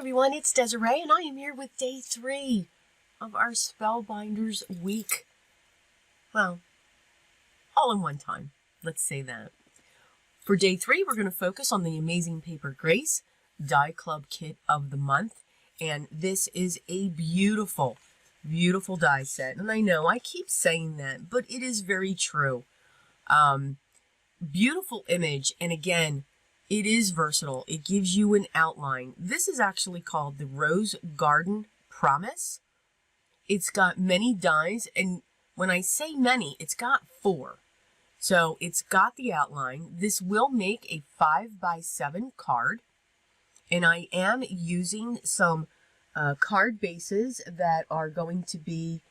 everyone, it's Desiree and I am here with day 3 of our Spellbinders week. Well, all in one time, let's say that. For day 3, we're going to focus on the Amazing Paper Grace Die Club Kit of the month. And this is a beautiful, beautiful die set. And I know I keep saying that, but it is very true. Beautiful image, and again, it is versatile. It gives you an outline. This is actually called the Rose Garden Promise. It's got many dies, and when I say many, it's got 4. So it's got the outline. This will make a 5x7 card, and I am using some card bases that are going to be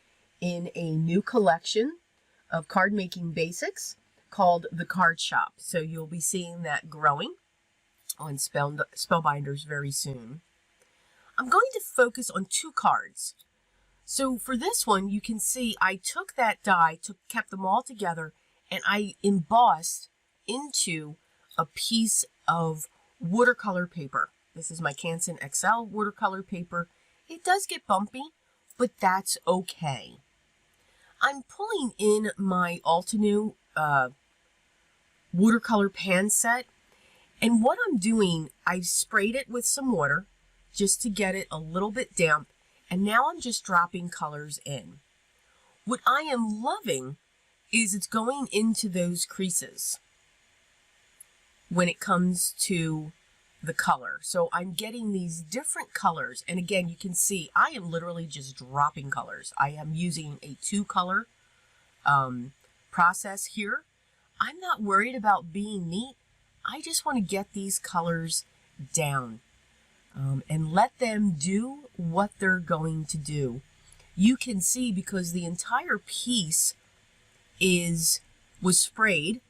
in a new collection of card making basics called the Card Shop. So you'll be seeing that growing on Spellbinders very soon. I'm going to focus on 2 cards. So for this one, you can see I took that die, kept them all together, and I embossed into a piece of watercolor paper. This is my Canson XL watercolor paper. It does get bumpy, but that's okay. I'm pulling in my Altenew watercolor pan set, and what I'm doing, I've sprayed it with some water just to get it a little bit damp, and now I'm just dropping colors in. What I am loving is it's going into those creases when it comes to the color. So I'm getting these different colors, and again, you can see I am literally just dropping colors. I am using a 2-color process here. I'm not worried about being neat. I just want to get these colors down and let them do what they're going to do. You can see because the entire piece was sprayed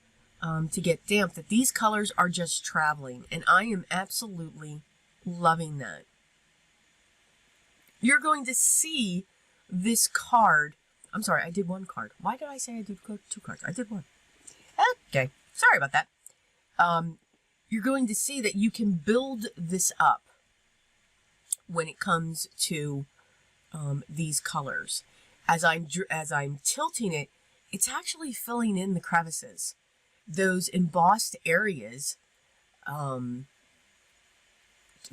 to get damp, that these colors are just traveling, and I am absolutely loving that. You're going to see this card. I'm sorry, I did 1 card. Why did I say I did 2 cards? I did 1. Okay, sorry about that. You're going to see that you can build this up when it comes to these colors. As I'm tilting it, it's actually filling in the crevices, those embossed areas,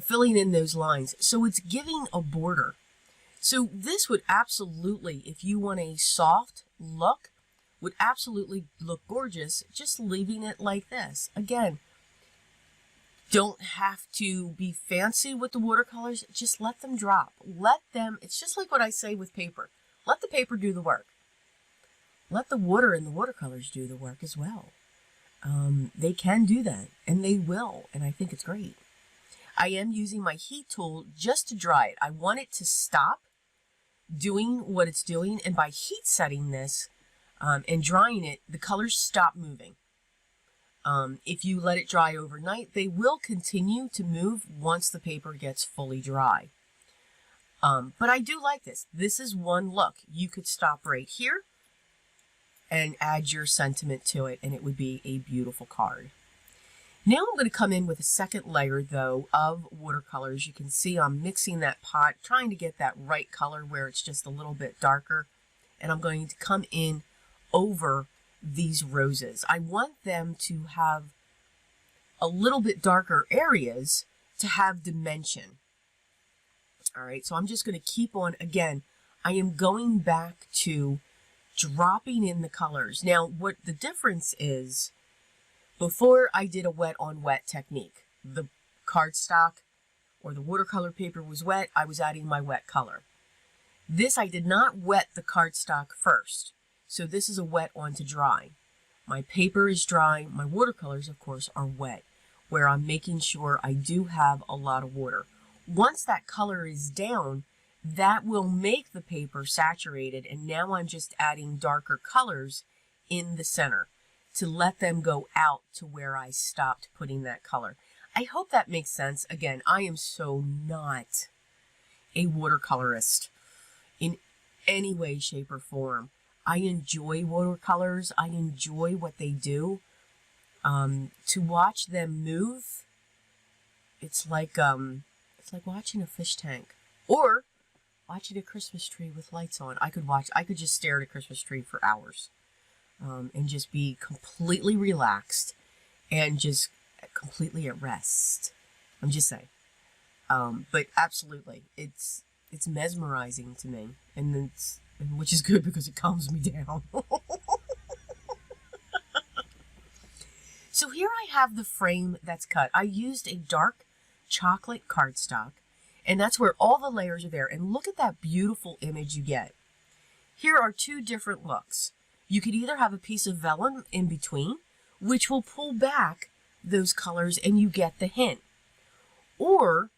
filling in those lines. So it's giving a border. So this would absolutely, if you want a soft look, would absolutely look gorgeous just leaving it like this. Again, don't have to be fancy with the watercolors. Just let them drop. Let them, it's just like what I say with paper. Let the paper do the work. Let the water and the watercolors do the work as well. They can do that, and they will, and I think it's great. I am using my heat tool just to dry it. I want it to stop doing what it's doing, and by heat setting this and drying it, the colors stop moving. If you let it dry overnight, they will continue to move once the paper gets fully dry. But I do like this. This is one look. You could stop right here and add your sentiment to it, and it would be a beautiful card. Now I'm going to come in with a second layer, though, of watercolors. You can see I'm mixing that pot, trying to get that right color where it's just a little bit darker. And I'm going to come in over these roses. I want them to have a little bit darker areas to have dimension. All right, so I'm just going to keep on. Again, I am going back to dropping in the colors. Now, what the difference is, before I did a wet on wet technique, the cardstock or the watercolor paper was wet, I was adding my wet color. This, I did not wet the cardstock first. So this is a wet on to dry. My paper is dry. My watercolors, of course, are wet, where I'm making sure I do have a lot of water. Once that color is down, that will make the paper saturated, and now I'm just adding darker colors in the center to let them go out to where I stopped putting that color. I hope that makes sense. Again, I am so not a watercolorist in any way, shape, or form. I enjoy watercolors. I enjoy what they do. To watch them move, it's like It's like watching a fish tank or watching a Christmas tree with lights on. I could just stare at a Christmas tree for hours and just be completely relaxed and just completely at rest. I'm just saying. But absolutely, it's mesmerizing to me, and which is good because it calms me down. So here I have the frame that's cut. I used a dark chocolate cardstock, and that's where all the layers are there. And look at that beautiful image you get. Here are two different looks. You could either have a piece of vellum in between, which will pull back those colors and you get the hint. Or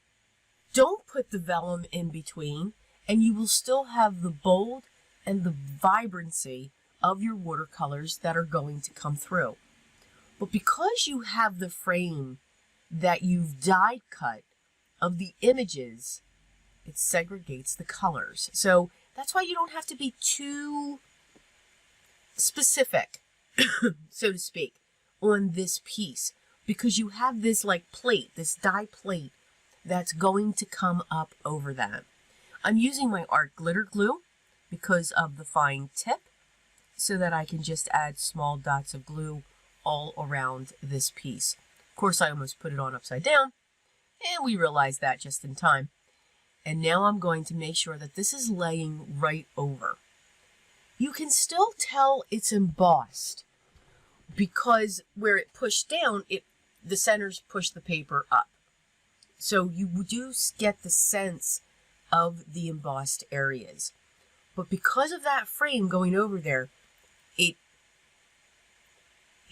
don't put the vellum in between and you will still have the bold and the vibrancy of your watercolors that are going to come through. But because you have the frame that you've die cut of the images, it segregates the colors. So that's why you don't have to be too specific, so to speak, on this piece, because you have this like plate, this die plate that's going to come up over that. I'm using my art glitter glue because of the fine tip, so that I can just add small dots of glue all around this piece. Of course, I almost put it on upside down, and we realized that just in time. And now I'm going to make sure that this is laying right over. You can still tell it's embossed because where it pushed down, the centers push the paper up. So you do get the sense of the embossed areas. But because of that frame going over there,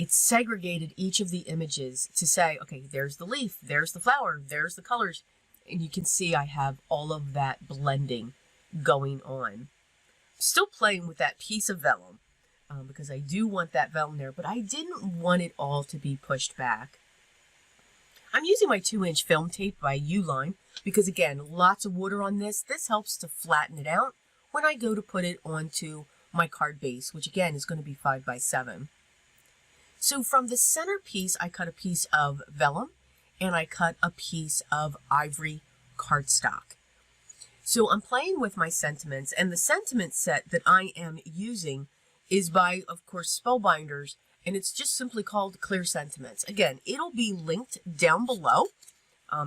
it segregated each of the images to say, okay, there's the leaf, there's the flower, there's the colors. And you can see I have all of that blending going on. Still playing with that piece of vellum because I do want that vellum there, but I didn't want it all to be pushed back. I'm using my 2-inch film tape by Uline because, again, lots of water on this. This helps to flatten it out when I go to put it onto my card base, which, again, is going to be 5x7. So from the center piece, I cut a piece of vellum and I cut a piece of ivory cardstock. So I'm playing with my sentiments, and the sentiment set that I am using is by, of course, Spellbinders, and it's just simply called Clear Sentiments. Again, it'll be linked down below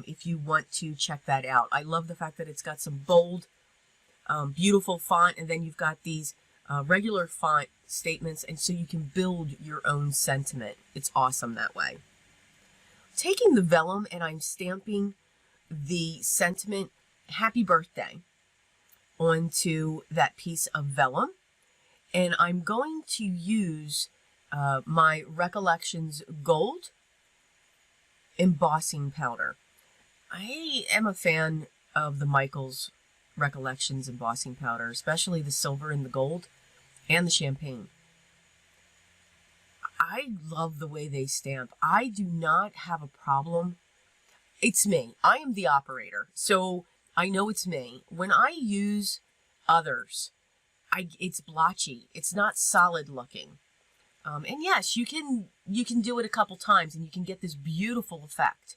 if you want to check that out. I love the fact that it's got some bold, beautiful font, and then you've got these regular font statements, and so you can build your own sentiment. It's awesome that way. Taking the vellum and I'm stamping the sentiment happy birthday onto that piece of vellum, and I'm going to use my Recollections Gold embossing powder. I am a fan of the Michaels Recollections embossing powder, especially the silver and the gold and the champagne. I love the way they stamp. I do not have a problem. It's me. I am the operator, so I know it's me. When I use others, it's blotchy. It's not solid looking. And yes, you can do it a couple times and you can get this beautiful effect.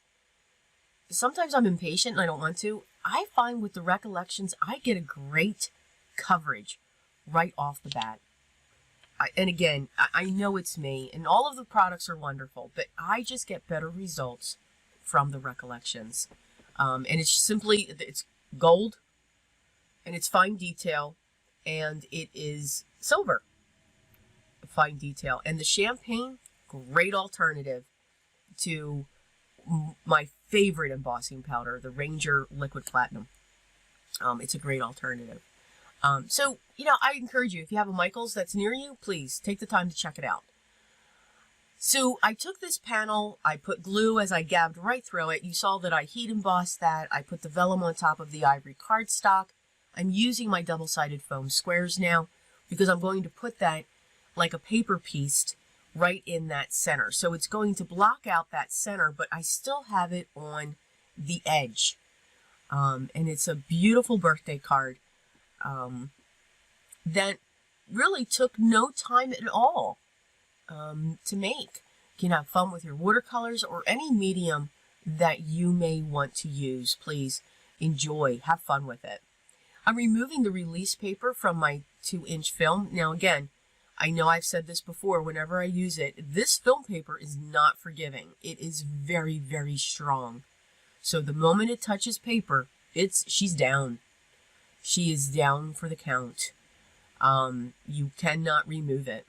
Sometimes I'm impatient and I don't want to. I find with the Recollections, I get a great coverage right off the bat. And again, I know it's me, and all of the products are wonderful, but I just get better results from the Recollections. And it's gold, and it's fine detail, and it is silver, fine detail. And the champagne, great alternative to my favorite embossing powder, the Ranger Liquid Platinum. It's a great alternative. So, I encourage you, if you have a Michaels that's near you, please take the time to check it out. So I took this panel, I put glue as I gabbed right through it. You saw that I heat embossed that. I put the vellum on top of the ivory cardstock. I'm using my double-sided foam squares now because I'm going to put that like a paper piece right in that center. So it's going to block out that center, but I still have it on the edge. And it's a beautiful birthday card that really took no time at all to make. You can have fun with your watercolors or any medium that you may want to use. Please enjoy, have fun with it. I'm removing the release paper from my 2-inch film. Now again, I know I've said this before, whenever I use it, this film paper is not forgiving. It is very, very strong. So the moment it touches paper, she's down. She is down for the count. You cannot remove it.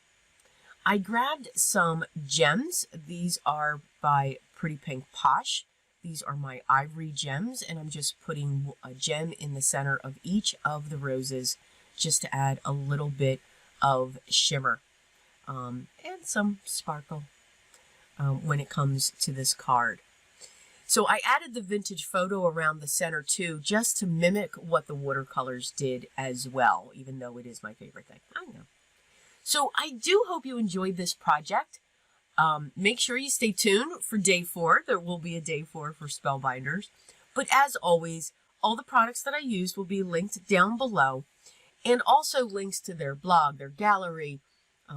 I grabbed some gems. These are by Pretty Pink Posh. These are my ivory gems, and I'm just putting a gem in the center of each of the roses just to add a little bit of shimmer and some sparkle when it comes to this card. So I added the vintage photo around the center too, just to mimic what the watercolors did as well, even though it is my favorite thing. I know. So I do hope you enjoyed this project. Make sure you stay tuned for day 4. There will be a day 4 for Spellbinders. But as always, all the products that I used will be linked down below, and also links to their blog, their gallery,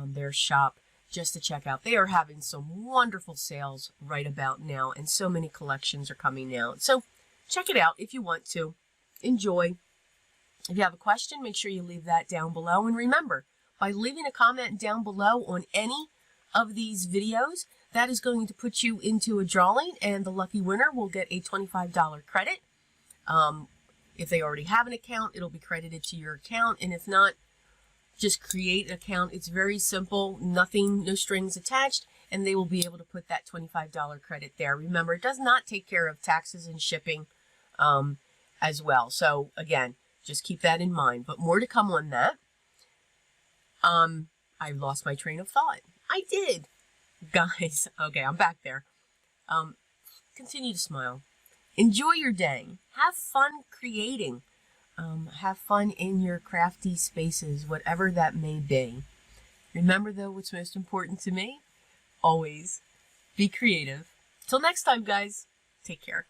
their shop, just to check out. They are having some wonderful sales right about now, and so many collections are coming out. So check it out if you want to. Enjoy. If you have a question, make sure you leave that down below. And remember, by leaving a comment down below on any of these videos, that is going to put you into a drawing, and the lucky winner will get a $25 credit. If they already have an account, it'll be credited to your account, and if not, just create an account. It's very simple, nothing, no strings attached, and they will be able to put that $25 credit there. Remember, it does not take care of taxes and shipping as well. So again, just keep that in mind, but more to come on that. I lost my train of thought. I did. Guys, okay, I'm back there. Continue to smile. Enjoy your day. Have fun creating. Have fun in your crafty spaces, whatever that may be. Remember, though, what's most important to me? Always be creative. Till next time, guys. Take care.